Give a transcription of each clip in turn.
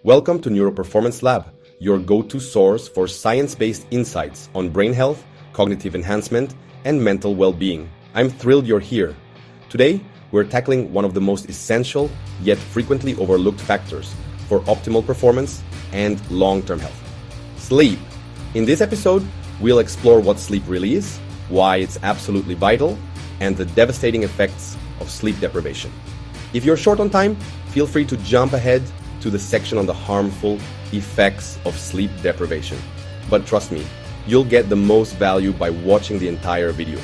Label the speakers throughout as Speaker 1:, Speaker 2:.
Speaker 1: Welcome to Neuro Performance Lab, your go-to source for science-based insights on brain health, cognitive enhancement, and mental well-being. I'm thrilled you're here. Today, we're tackling one of the most essential yet frequently overlooked factors for optimal performance and long-term health: sleep. In this episode, we'll explore what sleep really is, why it's absolutely vital, and the devastating effects of sleep deprivation. If you're short on time, feel free to jump ahead to the section on the harmful effects of sleep deprivation. But trust me, you'll get the most value by watching the entire video.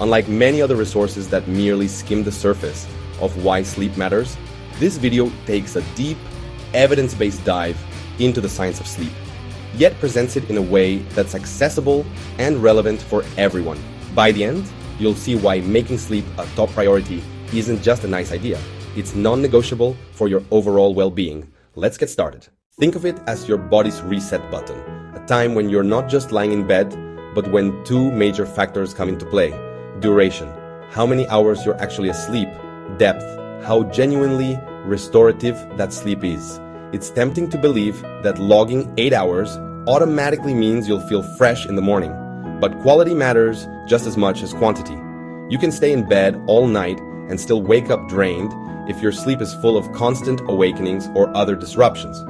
Speaker 1: Unlike many other resources that merely skim the surface of why sleep matters, this video takes a deep, evidence-based dive into the science of sleep, yet presents it in a way that's accessible and relevant for everyone. By the end, you'll see why making sleep a top priority isn't just a nice idea. It's non-negotiable for your overall well-being. Let's get started. Think of it as your body's reset button, a time when you're not just lying in bed, but when two major factors come into play: duration, how many hours you're actually asleep; depth, how genuinely restorative that sleep is. It's tempting to believe that logging 8 hours automatically means you'll feel fresh in the morning, but quality matters just as much as quantity. You can stay in bed all night and still wake up drained if your sleep is full of constant awakenings or other disruptions.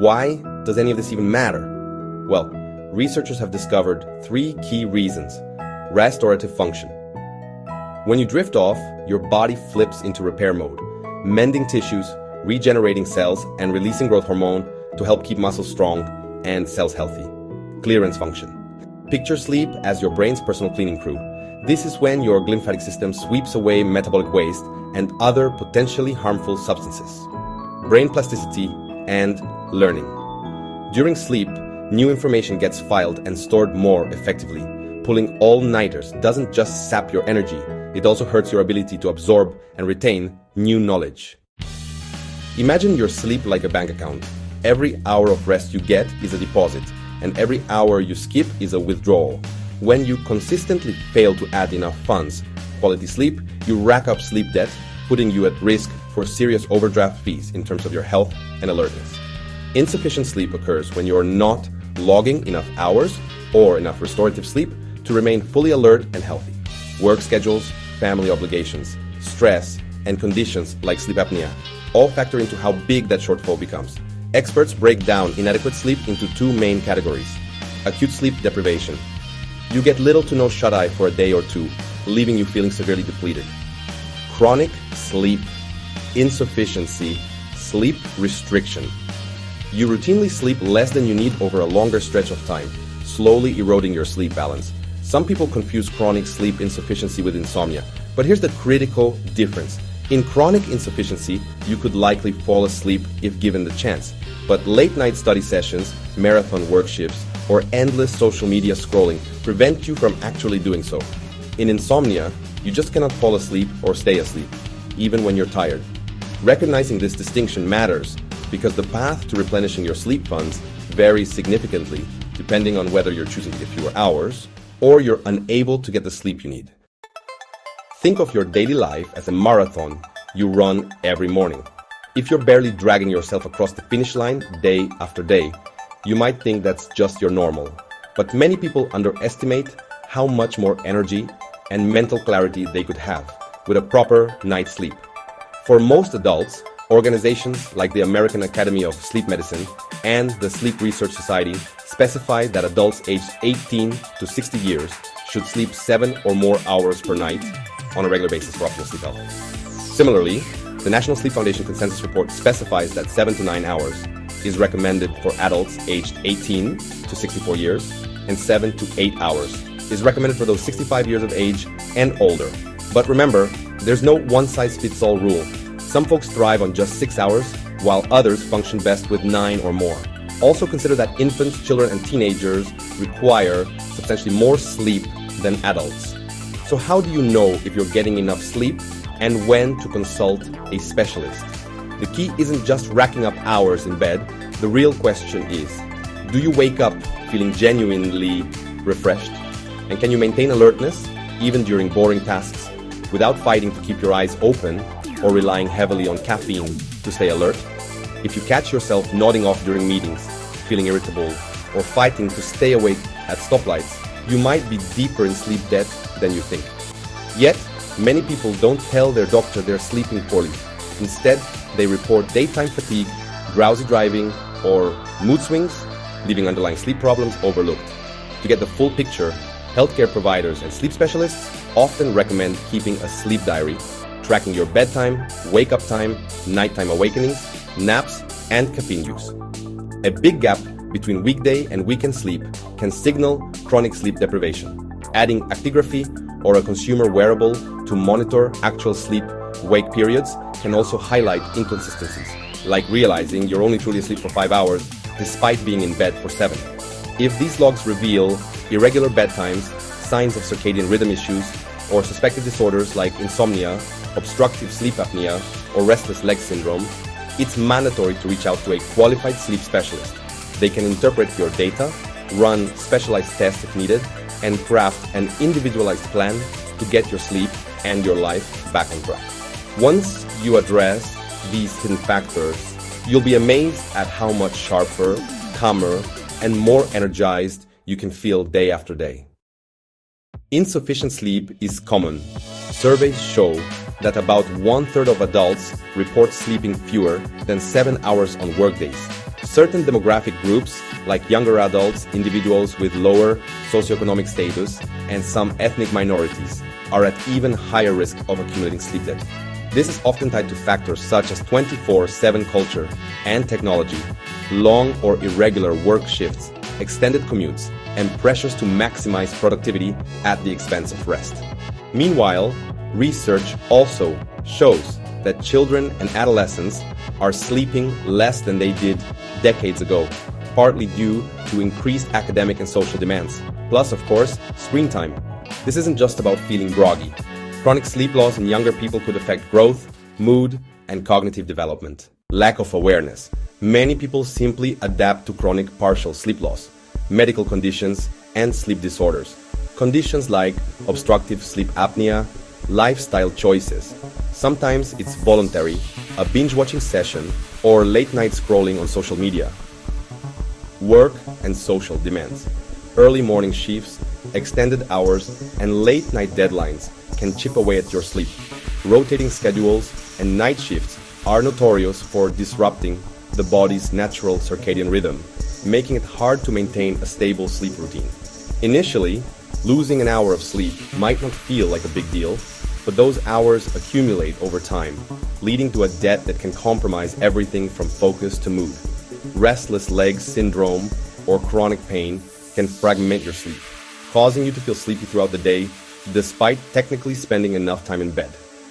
Speaker 1: Why does any of this even matter? Well, researchers have discovered 3 key reasons. Restorative function. When you drift off, your body flips into repair mode, mending tissues, regenerating cells, and releasing growth hormone to help keep muscles strong and cells healthy. Clearance function. Picture sleep as your brain's personal cleaning crew. This is when your lymphatic system sweeps away metabolic waste and other potentially harmful substances. Brain plasticity and learning. During sleep, new information gets filed and stored more effectively. Pulling all-nighters doesn't just sap your energy, it also hurts your ability to absorb and retain new knowledge. Imagine your sleep like a bank account. Every hour of rest you get is a deposit, and every hour you skip is a withdrawal. When you consistently fail to add enough funds, quality sleep, you rack up sleep debt, putting you at risk for serious overdraft fees in terms of your health and alertness. Insufficient sleep occurs when you're not logging enough hours or enough restorative sleep to remain fully alert and healthy. Work schedules, family obligations, stress, and conditions like sleep apnea all factor into how big that shortfall becomes. Experts break down inadequate sleep into 2 main categories. Acute sleep deprivation. You get little to no shut-eye for a day or 2, leaving you feeling severely depleted. Chronic sleep insufficiency, sleep restriction. You routinely sleep less than you need over a longer stretch of time, slowly eroding your sleep balance. Some people confuse chronic sleep insufficiency with insomnia, but here's the critical difference. In chronic insufficiency, you could likely fall asleep if given the chance, but late-night study sessions, marathon work shifts, or endless social media scrolling prevent you from actually doing so. In insomnia, you just cannot fall asleep or stay asleep, even when you're tired. Recognizing this distinction matters because the path to replenishing your sleep funds varies significantly depending on whether you're choosing to get fewer hours or you're unable to get the sleep you need. Think of your daily life as a marathon you run every morning. If you're barely dragging yourself across the finish line day after day, you might think that's just your normal. But many people underestimate how much more energy and mental clarity they could have with a proper night's sleep. For most adults, organizations like the American Academy of Sleep Medicine and the Sleep Research Society specify that adults aged 18 to 60 years should sleep 7 or more hours per night on a regular basis for optimal sleep health. Similarly, the National Sleep Foundation Consensus Report specifies that 7 to 9 hours is recommended for adults aged 18 to 64 years, and 7 to 8 hours is recommended for those 65 years of age and older. But remember, there's no one-size-fits-all rule. Some folks thrive on just 6 hours, while others function best with 9 or more. Also consider that infants, children, and teenagers require substantially more sleep than adults. So how do you know if you're getting enough sleep and when to consult a specialist? The key isn't just racking up hours in bed. The real question is, do you wake up feeling genuinely refreshed? And can you maintain alertness even during boring tasks without fighting to keep your eyes open or relying heavily on caffeine to stay alert? If you catch yourself nodding off during meetings, feeling irritable, or fighting to stay awake at stoplights, you might be deeper in sleep debt than you think. Yet, many people don't tell their doctor they're sleeping poorly. Instead, they report daytime fatigue, drowsy driving, or mood swings, leaving underlying sleep problems overlooked. To get the full picture, healthcare providers and sleep specialists often recommend keeping a sleep diary, tracking your bedtime, wake-up time, nighttime awakenings, naps, and caffeine use. A big gap between weekday and weekend sleep can signal chronic sleep deprivation. Adding actigraphy or a consumer wearable to monitor actual sleep-wake periods can also highlight inconsistencies, like realizing you're only truly asleep for 5 hours despite being in bed for 7. If these logs reveal irregular bedtimes, signs of circadian rhythm issues, or suspected disorders like insomnia, obstructive sleep apnea, or restless leg syndrome, it's mandatory to reach out to a qualified sleep specialist. They can interpret your data, run specialized tests if needed, and craft an individualized plan to get your sleep and your life back on track. Once you address these hidden factors, you'll be amazed at how much sharper, calmer, and more energized you can feel day after day. Insufficient sleep is common. Surveys show that about 1/3 of adults report sleeping fewer than 7 hours on workdays. Certain demographic groups, like younger adults, individuals with lower socioeconomic status, and some ethnic minorities, are at even higher risk of accumulating sleep debt. This is often tied to factors such as 24/7 culture and technology, long or irregular work shifts, extended commutes, and pressures to maximize productivity at the expense of rest. Meanwhile, research also shows that children and adolescents are sleeping less than they did decades ago, partly due to increased academic and social demands, plus, of course, screen time. This isn't just about feeling groggy. Chronic sleep loss in younger people could affect growth, mood, and cognitive development. Lack of awareness. Many people simply adapt to chronic partial sleep loss, medical conditions, and sleep disorders. Conditions like obstructive sleep apnea, lifestyle choices. Sometimes it's voluntary, a binge-watching session, or late-night scrolling on social media. Work and social demands. Early morning shifts, extended hours, and late-night deadlines can chip away at your sleep. Rotating schedules and night shifts are notorious for disrupting the body's natural circadian rhythm, making it hard to maintain a stable sleep routine. Initially, losing an hour of sleep might not feel like a big deal, but those hours accumulate over time, leading to a debt that can compromise everything from focus to mood. Restless leg syndrome or chronic pain can fragment your sleep, causing you to feel sleepy throughout the day despite technically spending enough time in bed.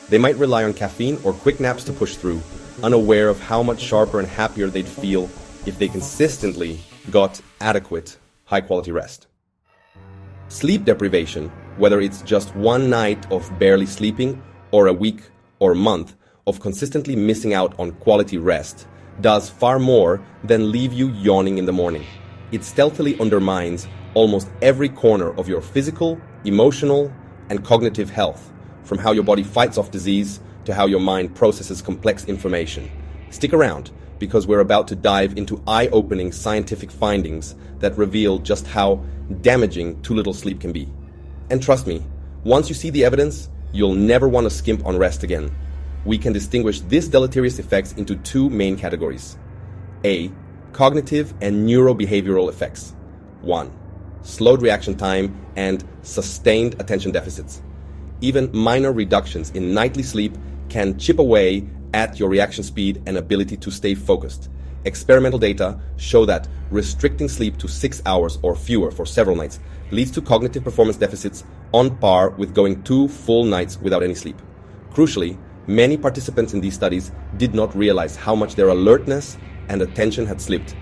Speaker 1: They might rely on caffeine or quick naps to push through, unaware of how much sharper and happier they'd feel if they consistently got adequate, high-quality rest. Sleep deprivation, whether it's just one night of barely sleeping or a week or month of consistently missing out on quality rest, does far more than leave you yawning in the morning. It stealthily undermines almost every corner of your physical, emotional, and cognitive health, from how your body fights off disease to how your mind processes complex information. Stick around, because we're about to dive into eye-opening scientific findings that reveal just how damaging too little sleep can be. And trust me, once you see the evidence, you'll never want to skimp on rest again. We can distinguish these deleterious effects into two main categories. A. Cognitive and neurobehavioral effects. 1. Slowed reaction time and sustained attention deficits. Even minor reductions in nightly sleep can chip away at your reaction speed and ability to stay focused. Experimental data show that restricting sleep to 6 hours or fewer for several nights leads to cognitive performance deficits on par with going 2 full nights without any sleep. Crucially, many participants in these studies did not realize how much their alertness and attention had slipped,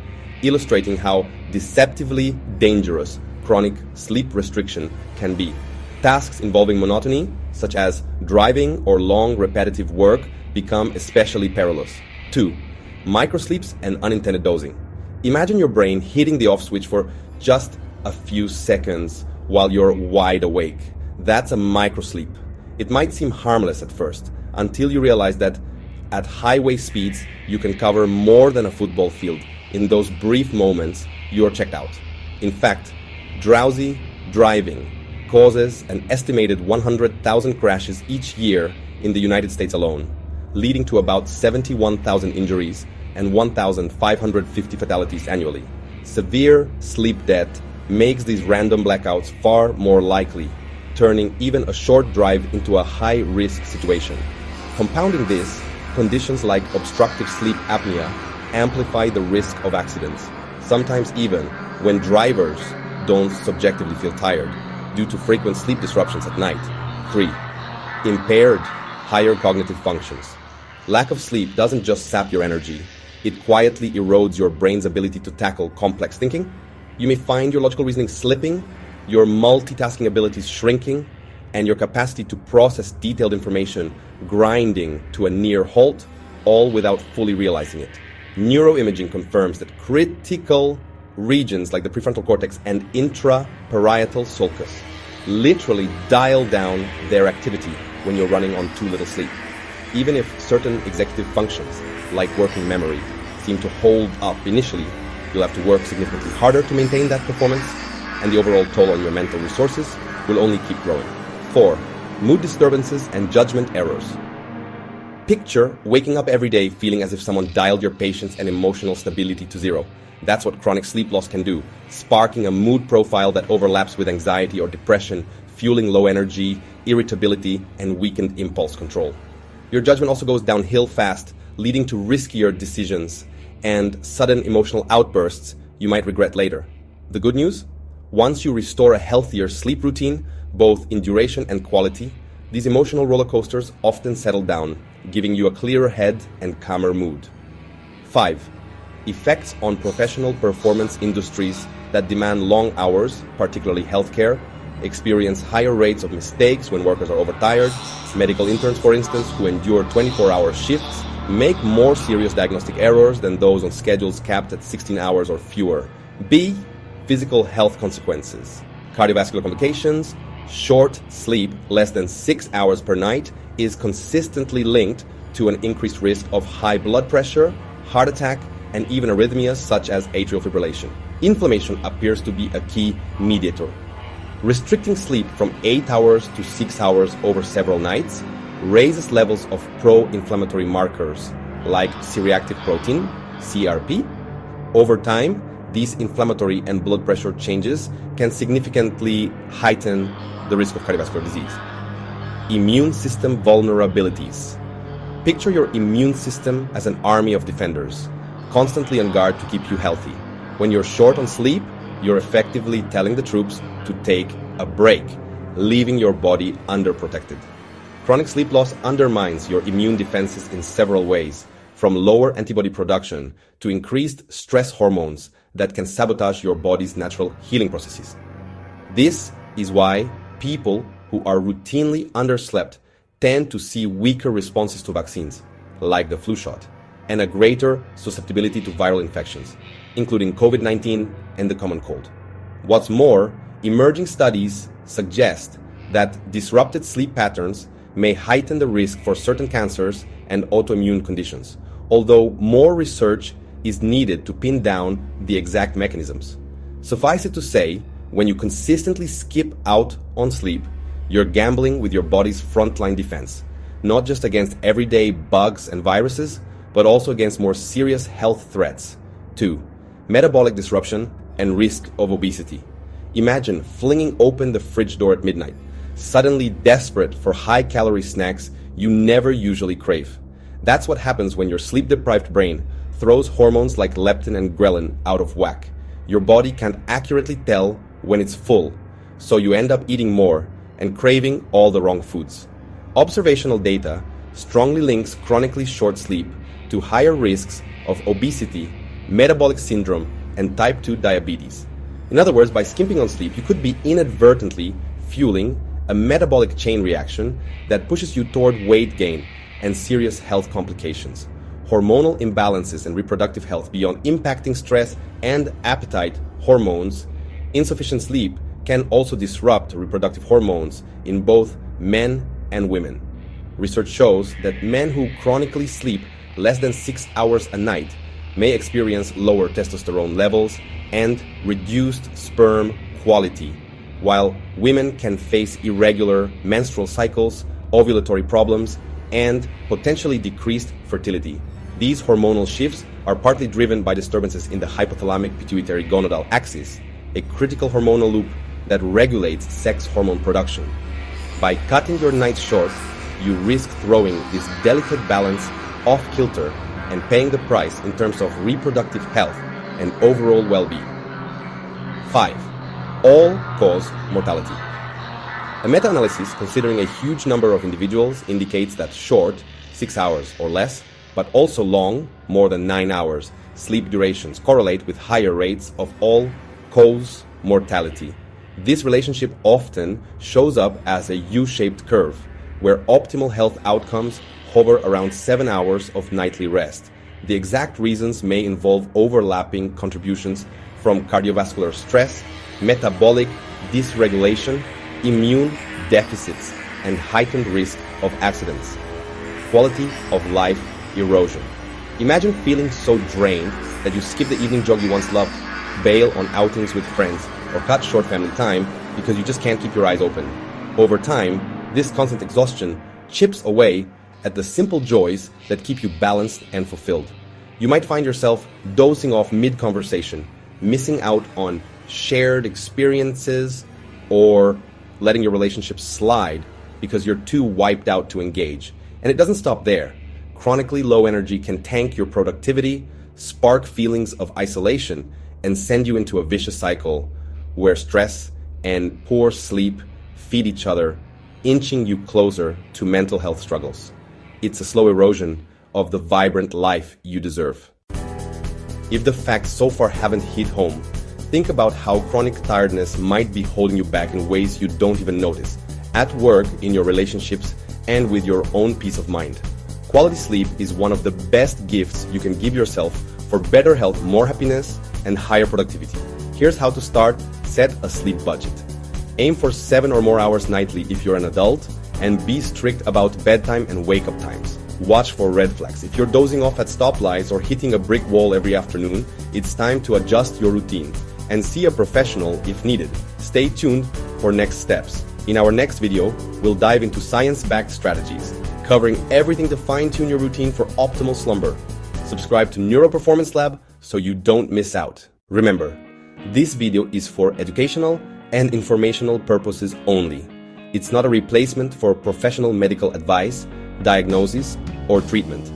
Speaker 1: illustrating how deceptively dangerous chronic sleep restriction can be. Tasks involving monotony, such as driving or long repetitive work, become especially perilous. 2. Microsleeps and unintended dozing. Imagine your brain hitting the off switch for just a few seconds while you're wide awake. That's a microsleep. It might seem harmless at first, until you realize that At highway speeds, you can cover more than a football field. In those brief moments, you are checked out. In fact, drowsy driving causes an estimated 100,000 crashes each year in the United States alone, leading to about 71,000 injuries and 1,550 fatalities annually. Severe sleep debt makes these random blackouts far more likely, turning even a short drive into a high-risk situation. Compounding this, conditions like obstructive sleep apnea amplify the risk of accidents, sometimes even when drivers don't subjectively feel tired due to frequent sleep disruptions at night. 3. Impaired higher cognitive functions. Lack of sleep doesn't just sap your energy, it quietly erodes your brain's ability to tackle complex thinking. You may find your logical reasoning slipping, your multitasking abilities shrinking, and your capacity to process detailed information grinding to a near halt, all without fully realizing it. Neuroimaging confirms that critical regions like the prefrontal cortex and intraparietal sulcus literally dial down their activity when you're running on too little sleep. Even if certain executive functions, like working memory, seem to hold up initially, you'll have to work significantly harder to maintain that performance, and the overall toll on your mental resources will only keep growing. 4. Mood disturbances and judgment errors. Picture waking up every day feeling as if someone dialed your patience and emotional stability to zero. That's what chronic sleep loss can do, sparking a mood profile that overlaps with anxiety or depression, fueling low energy, irritability, and weakened impulse control. Your judgment also goes downhill fast, leading to riskier decisions and sudden emotional outbursts you might regret later. The good news? Once you restore a healthier sleep routine, both in duration and quality, these emotional roller coasters often settle down, giving you a clearer head and calmer mood. 5. Effects on professional performance industries that demand long hours, particularly healthcare, experience higher rates of mistakes when workers are overtired. Medical interns, for instance, who endure 24-hour shifts, make more serious diagnostic errors than those on schedules capped at 16 hours or fewer. B. Physical health consequences. Cardiovascular complications. Short sleep, less than 6 hours per night, is consistently linked to an increased risk of high blood pressure, heart attack, and even arrhythmias such as atrial fibrillation. Inflammation appears to be a key mediator. Restricting sleep from 8 hours to 6 hours over several nights raises levels of pro-inflammatory markers like C-reactive protein, CRP. Over time, these inflammatory and blood pressure changes can significantly heighten the risk of cardiovascular disease. Immune system vulnerabilities. Picture your immune system as an army of defenders, constantly on guard to keep you healthy. When you're short on sleep, you're effectively telling the troops to take a break, leaving your body underprotected. Chronic sleep loss undermines your immune defenses in several ways, from lower antibody production to increased stress hormones that can sabotage your body's natural healing processes. This is why people who are routinely underslept tend to see weaker responses to vaccines, like the flu shot, and a greater susceptibility to viral infections, including COVID-19 and the common cold. What's more, emerging studies suggest that disrupted sleep patterns may heighten the risk for certain cancers and autoimmune conditions, although more research is needed to pin down the exact mechanisms. Suffice it to say, when you consistently skip out on sleep, you're gambling with your body's frontline defense, not just against everyday bugs and viruses, but also against more serious health threats. 2. Metabolic disruption and risk of obesity. Imagine flinging open the fridge door at midnight, suddenly desperate for high-calorie snacks you never usually crave. That's what happens when your sleep-deprived brain throws hormones like leptin and ghrelin out of whack. Your body can't accurately tell when it's full, so you end up eating more and craving all the wrong foods. Observational data strongly links chronically short sleep to higher risks of obesity, metabolic syndrome, and type 2 diabetes. In other words, by skimping on sleep, you could be inadvertently fueling a metabolic chain reaction that pushes you toward weight gain and serious health complications. Hormonal imbalances and reproductive health beyond impacting stress and appetite hormones. Insufficient sleep can also disrupt reproductive hormones in both men and women. research shows that men who chronically sleep less than 6 hours a night may experience lower testosterone levels and reduced sperm quality, while women can face irregular menstrual cycles, ovulatory problems, and potentially decreased fertility. These hormonal shifts are partly driven by disturbances in the hypothalamic pituitary gonadal axis, a critical hormonal loop that regulates sex hormone production. By cutting your nights short, you risk throwing this delicate balance off kilter and paying the price in terms of reproductive health and overall well-being. 5. All-cause mortality. A meta-analysis considering a huge number of individuals indicates that short, 6 hours or less, but also long, more than 9 hours, sleep durations correlate with higher rates of all-cause mortality. This relationship often shows up as a U-shaped curve, where optimal health outcomes hover around 7 hours of nightly rest. The exact reasons may involve overlapping contributions from cardiovascular stress, metabolic dysregulation, immune deficits, and heightened risk of accidents. Quality of life erosion. Imagine feeling so drained that you skip the evening jog you once loved, bail on outings with friends, or cut short family time because you just can't keep your eyes open. Over time, this constant exhaustion chips away at the simple joys that keep you balanced and fulfilled. You might find yourself dozing off mid-conversation, missing out on shared experiences, or letting your relationship slide because you're too wiped out to engage. And it doesn't stop there. Chronically low energy can tank your productivity, spark feelings of isolation, and send you into a vicious cycle where stress and poor sleep feed each other, inching you closer to mental health struggles. It's a slow erosion of the vibrant life you deserve. If the facts so far haven't hit home, think about how chronic tiredness might be holding you back in ways you don't even notice, at work, in your relationships, and with your own peace of mind. Quality sleep is one of the best gifts you can give yourself for better health, more happiness, and higher productivity. Here's how to start. Set a sleep budget. Aim for 7 or more hours nightly if you're an adult, and be strict about bedtime and wake-up times. Watch for red flags. If you're dozing off at stoplights or hitting a brick wall every afternoon, it's time to adjust your routine and see a professional if needed. Stay tuned for next steps. In our next video, we'll dive into science-backed strategies, covering everything to fine-tune your routine for optimal slumber. Subscribe to Neuro Performance Lab so you don't miss out. Remember, this video is for educational and informational purposes only. It's not a replacement for professional medical advice, diagnosis, or treatment.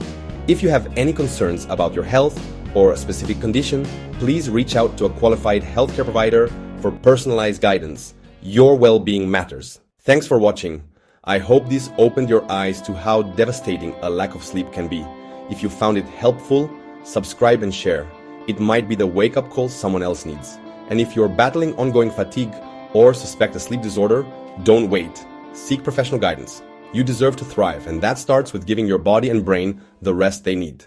Speaker 1: If you have any concerns about your health or a specific condition, please reach out to a qualified healthcare provider for personalized guidance. Your well-being matters. Thanks for watching. I hope this opened your eyes to how devastating a lack of sleep can be. If you found it helpful, subscribe and share. It might be the wake-up call someone else needs. And if you're battling ongoing fatigue or suspect a sleep disorder, don't wait. Seek professional guidance. You deserve to thrive, and that starts with giving your body and brain the rest they need.